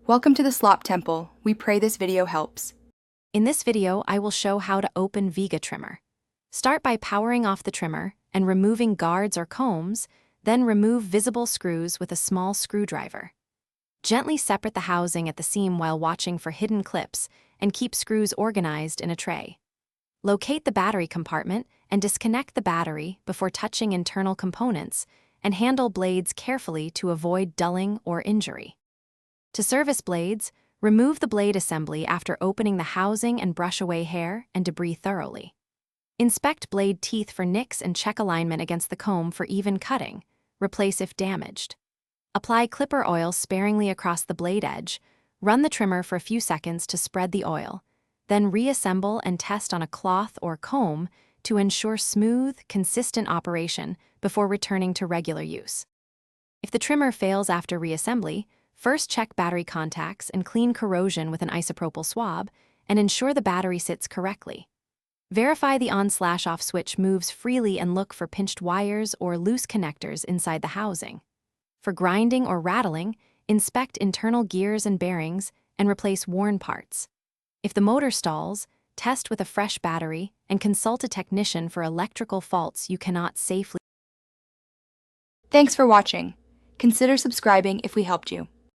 Welcome to the Slop Temple. We pray this video helps. In this video, I will show how to open Vega Trimmer. Start by powering off the trimmer and removing guards or combs, then remove visible screws with a small screwdriver. Gently separate the housing at the seam while watching for hidden clips and keep screws organized in a tray. Locate the battery compartment and disconnect the battery before touching internal components, and handle blades carefully to avoid dulling or injury. To service blades, remove the blade assembly after opening the housing and brush away hair and debris thoroughly. Inspect blade teeth for nicks and check alignment against the comb for even cutting. Replace if damaged. Apply clipper oil sparingly across the blade edge. Run the trimmer for a few seconds to spread the oil. Then reassemble and test on a cloth or comb to ensure smooth, consistent operation before returning to regular use. If the trimmer fails after reassembly, first check battery contacts and clean corrosion with an isopropyl swab, and ensure the battery sits correctly. Verify the on/off switch moves freely and look for pinched wires or loose connectors inside the housing. For grinding or rattling, inspect internal gears and bearings and replace worn parts. If the motor stalls, test with a fresh battery and consult a technician for electrical faults you cannot safely. Thanks for watching. Consider subscribing if we helped you.